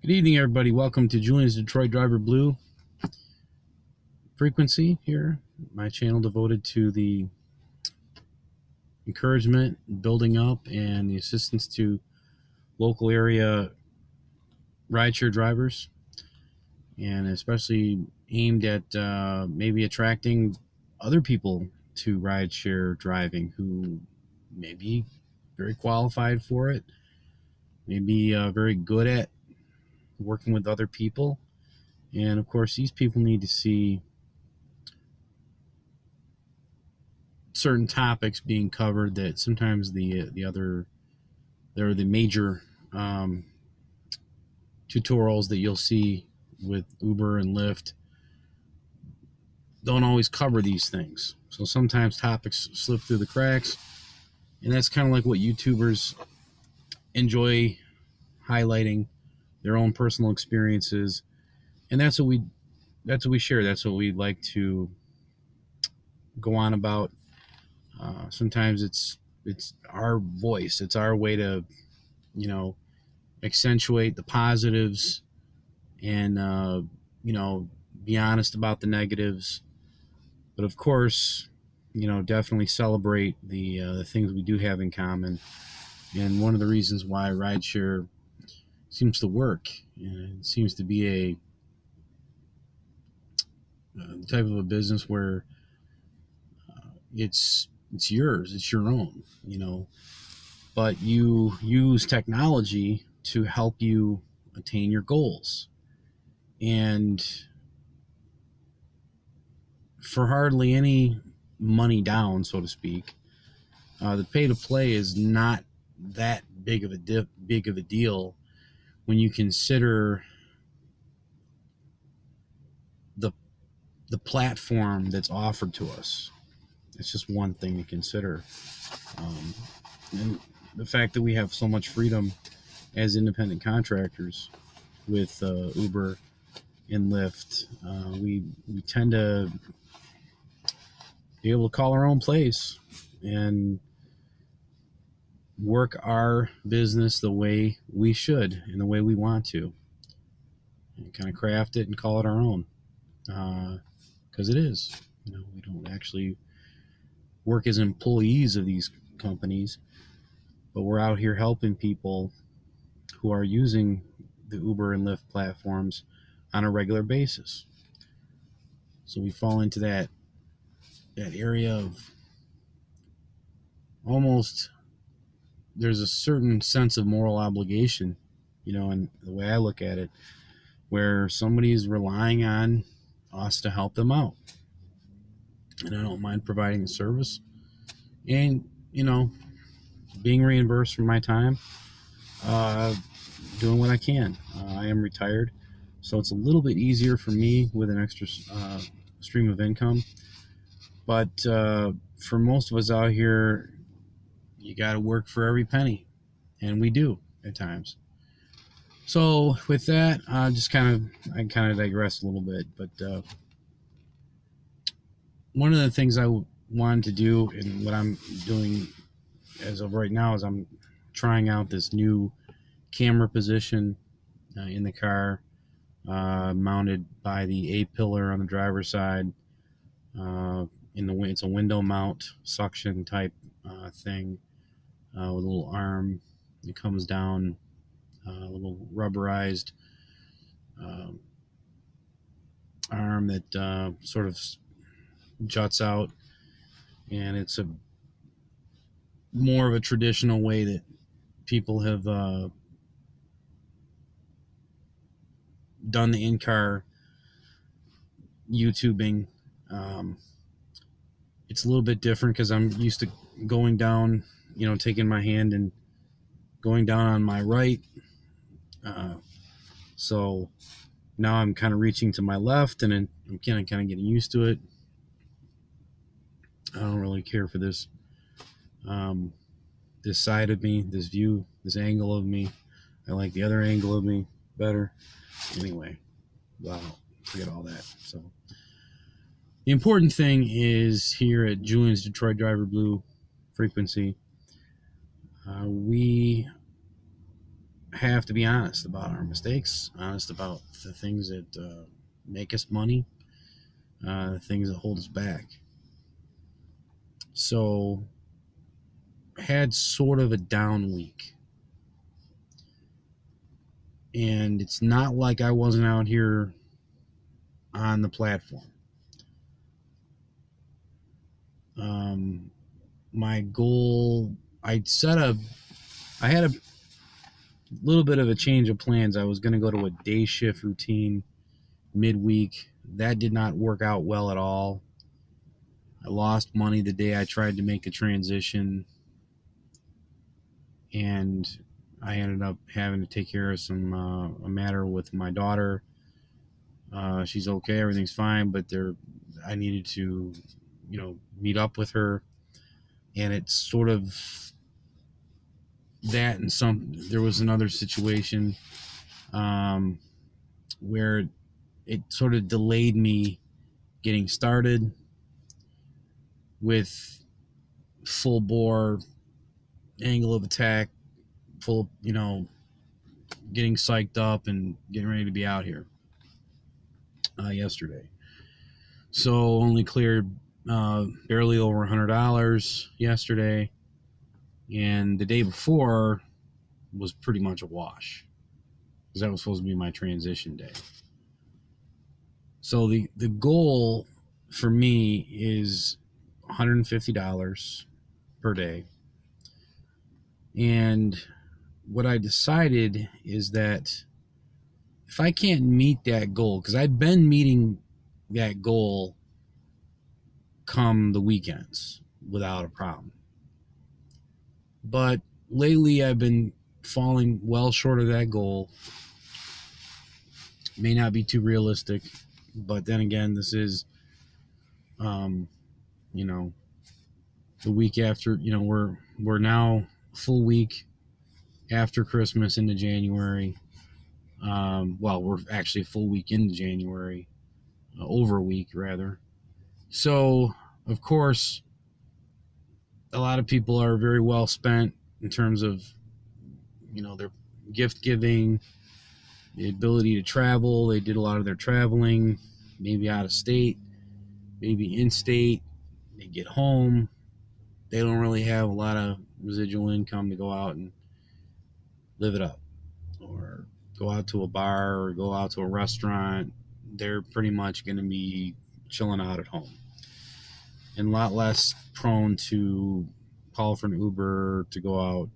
Good evening, everybody. Welcome to Julian's Detroit Driver Blue frequency here. My channel devoted to the encouragement, building up, and the assistance to local area rideshare drivers, and especially aimed at maybe attracting other people to rideshare driving who may be very qualified for it, maybe very good at working with other people. And of course, these people need to see certain topics being covered that sometimes the major tutorials that you'll see with Uber and Lyft don't always cover these things. So sometimes topics slip through the cracks, and that's kind of like what YouTubers enjoy highlighting, their own personal experiences, and that's what we share. That's what we like to go on about. Sometimes it's our voice. It's our way to, accentuate the positives and, be honest about the negatives. But of course, definitely celebrate the things we do have in common. And one of the reasons why rideshare seems to work, and it seems to be a type of a business where it's yours, it's your own, but you use technology to help you attain your goals. And for hardly any money down, so to speak, the pay to play is not that big of a deal when you consider the platform that's offered to us. It's just one thing to consider. And the fact that we have so much freedom as independent contractors with Uber and Lyft, we tend to be able to call our own place and work our business the way we should and the way we want to, and kind of craft it and call it our own, because it is. We don't actually work as employees of these companies, but we're out here helping people who are using the Uber and Lyft platforms on a regular basis. So we fall into that area of almost, there's a certain sense of moral obligation, and the way I look at it, where somebody is relying on us to help them out. And I don't mind providing the service and, being reimbursed for my time, doing what I can. I am retired, so it's a little bit easier for me with an extra stream of income. But for most of us out here, you got to work for every penny, and we do at times. So with that, I kind of digress a little bit, but one of the things I wanted to do, and what I'm doing as of right now, is I'm trying out this new camera position in the car, mounted by the A-pillar on the driver's side. It's a window mount suction type thing with a little arm. It comes down, a little rubberized arm that sort of juts out, and it's a more of a traditional way that people have done the in-car YouTubing. It's a little bit different because I'm used to going down, taking my hand and going down on my right. So now I'm kind of reaching to my left, and I'm kind of getting used to it. I don't really care for this side of me, this view, this angle of me. I like the other angle of me better. Anyway, wow, forget all that. So the important thing is here at Julian's Detroit Driver Blue frequency, we have to be honest about our mistakes, honest about the things that make us money, the things that hold us back. So, had sort of a down week. And it's not like I wasn't out here on the platform. My goal, I had a little bit of a change of plans. I was going to go to a day shift routine midweek. That did not work out well at all. I lost money the day I tried to make the transition, and I ended up having to take care of some a matter with my daughter. She's okay, everything's fine, but I needed to, meet up with her, and it's sort of that. And there was another situation where it sort of delayed me getting started with full bore angle of attack, full, getting psyched up and getting ready to be out here yesterday. So only cleared barely over $100 yesterday, and the day before was pretty much a wash because that was supposed to be my transition day. So the goal for me is $150 per day. And what I decided is that if I can't meet that goal, because I've been meeting that goal come the weekends without a problem. But lately I've been falling well short of that goal. May not be too realistic, but then again, this is, the week after, we're now full week after Christmas into January. Well, we're actually a full week into January, over a week rather. So, of course, a lot of people are very well spent in terms of, their gift giving, the ability to travel. They did a lot of their traveling, maybe out of state, maybe in state. They get home. They don't really have a lot of residual income to go out and live it up or go out to a bar or go out to a restaurant. They're pretty much going to be chilling out at home and a lot less prone to call for an Uber to go out,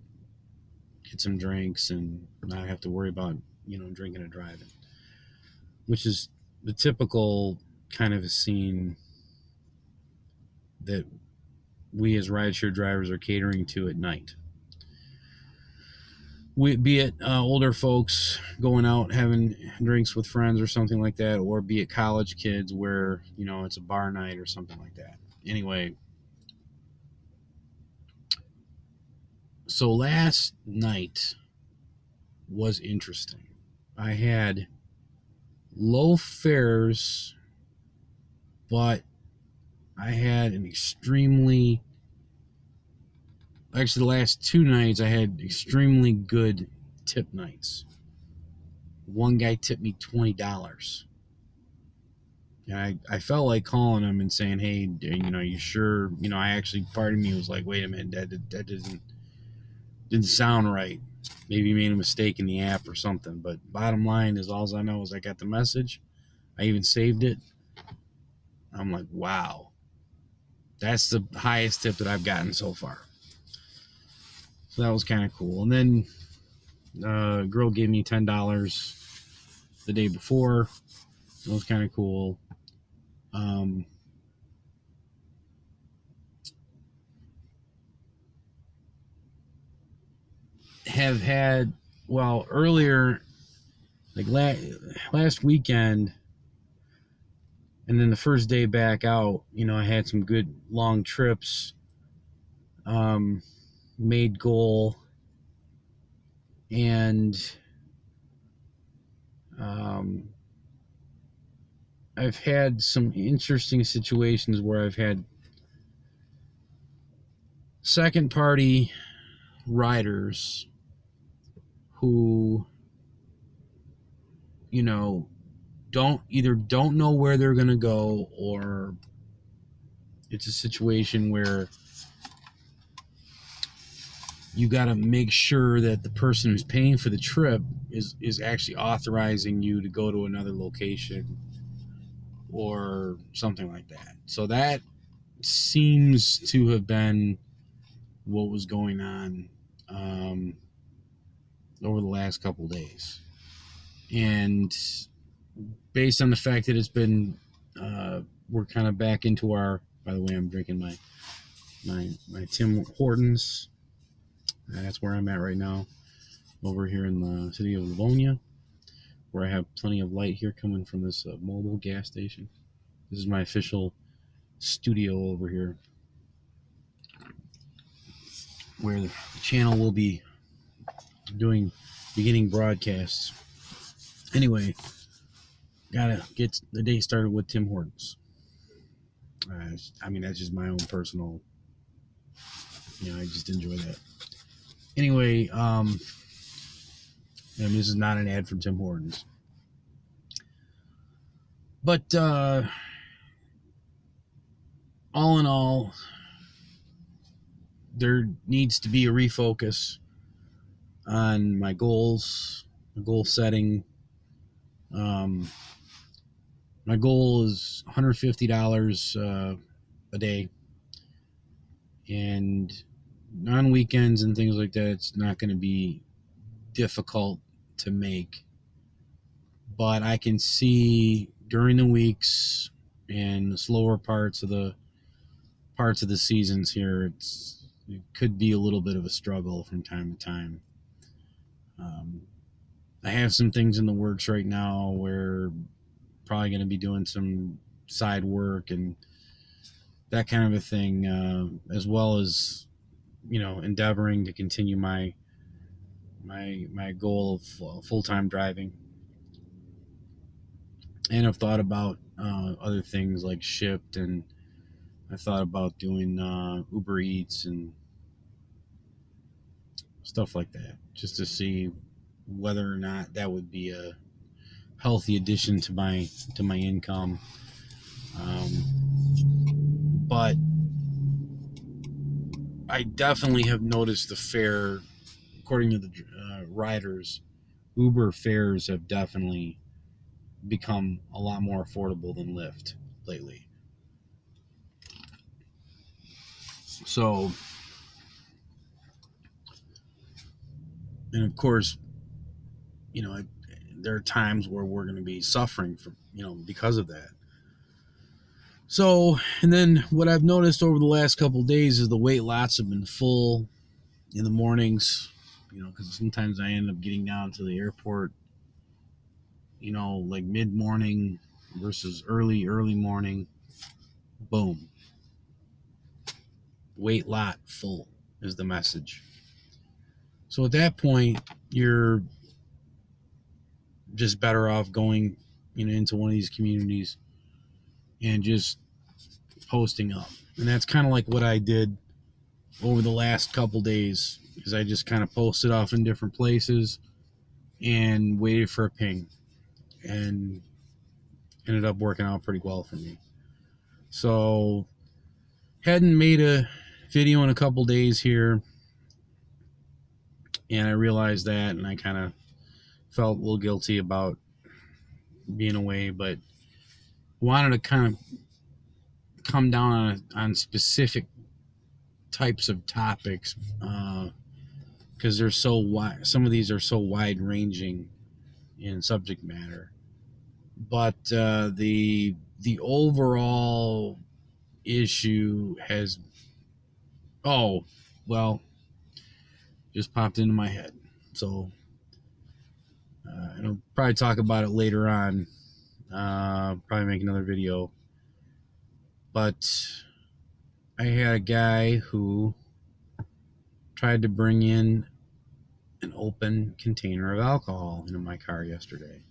get some drinks, and not have to worry about, drinking and driving, which is the typical kind of a scene that we as rideshare drivers are catering to at night. Be it older folks going out having drinks with friends or something like that, or be it college kids where, it's a bar night or something like that. Anyway, so last night was interesting. I had low fares, but I had actually the last 2 nights I had extremely good tip nights. One guy tipped me $20. And I felt like calling him and saying, hey, you sure? I actually, part of me was like, wait a minute, that didn't sound right. Maybe you made a mistake in the app or something. But bottom line is, all I know is I got the message. I even saved it. I'm like, wow. That's the highest tip that I've gotten so far. So that was kind of cool. And then a girl gave me $10 the day before. That was kind of cool. Have had, well, earlier, like last weekend, and then the first day back out, I had some good long trips. Made goal, and I've had some interesting situations where I've had second party riders who, you know, don't know where they're going to go, or it's a situation where you got to make sure that the person who's paying for the trip is actually authorizing you to go to another location or something like that. So that seems to have been what was going on over the last couple days. And based on the fact that it's been, we're kind of back into our, by the way, I'm drinking my Tim Hortons. That's where I'm at right now, over here in the city of Livonia, where I have plenty of light here coming from this mobile gas station. This is my official studio over here, where the channel will be beginning broadcasts. Anyway, gotta get the day started with Tim Hortons. I mean, that's just my own personal, I just enjoy that. Anyway, and this is not an ad for Tim Hortons. But all in all, there needs to be a refocus on my goals, goal setting. My goal is $150 a day, and on weekends and things like that, it's not going to be difficult to make. But I can see during the weeks and the slower parts of the seasons here, it could be a little bit of a struggle from time to time. I have some things in the works right now where probably going to be doing some side work and that kind of a thing, as well as, endeavoring to continue my goal of full-time driving. And I've thought about other things like Shipt, and I thought about doing Uber Eats and stuff like that, just to see whether or not that would be a healthy addition to my income. But I definitely have noticed the fare, according to the riders, Uber fares have definitely become a lot more affordable than Lyft lately. So, and of course, there are times where we're going to be suffering from, because of that. So, and then what I've noticed over the last couple of days is the wait lots have been full in the mornings, because sometimes I end up getting down to the airport, like mid-morning versus early morning. Boom. Wait lot full is the message. So at that point, you're just better off going, into one of these communities and just posting up. And that's kind of like what I did over the last couple days, is I just kind of posted off in different places and waited for a ping, and ended up working out pretty well for me. So hadn't made a video in a couple days here, and I realized that, and I kind of felt a little guilty about being away, but wanted to kind of come down on specific types of topics, because they're so wide. Some of these are so wide ranging in subject matter, but the overall issue has just popped into my head. So and I'll probably talk about it later on, probably make another video. But I had a guy who tried to bring in an open container of alcohol into my car yesterday.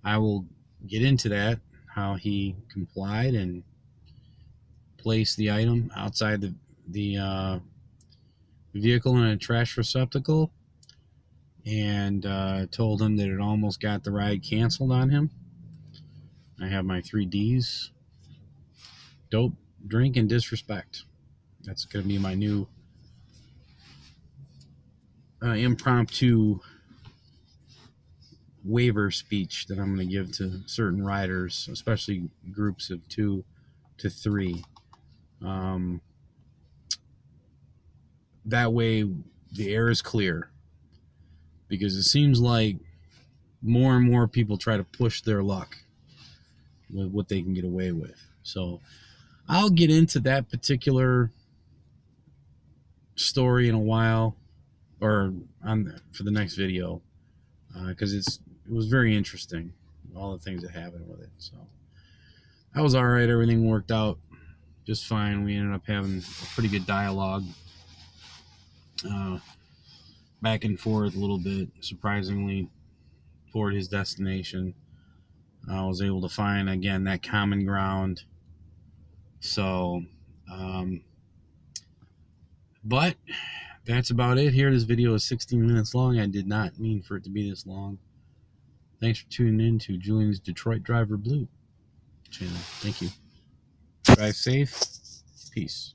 I will get into that, how he complied and placed the item outside the vehicle in a trash receptacle, and told him that it almost got the ride canceled on him. I have my 3Ds: dope, drink, and disrespect. That's going to be my new impromptu waiver speech that I'm going to give to certain riders, especially groups of 2 to 3. That way the air is clear, because it seems like more and more people try to push their luck with what they can get away with. So I'll get into that particular story in a while, or for the next video, because it was very interesting, all the things that happened with it. So that was all right. Everything worked out just fine. We ended up having a pretty good dialogue, back and forth a little bit, surprisingly, toward his destination. I was able to find, again, that common ground. So, but that's about it here. This video is 16 minutes long. I did not mean for it to be this long. Thanks for tuning in to Julian's Detroit Driver Blue channel. Thank you. Drive safe. Peace.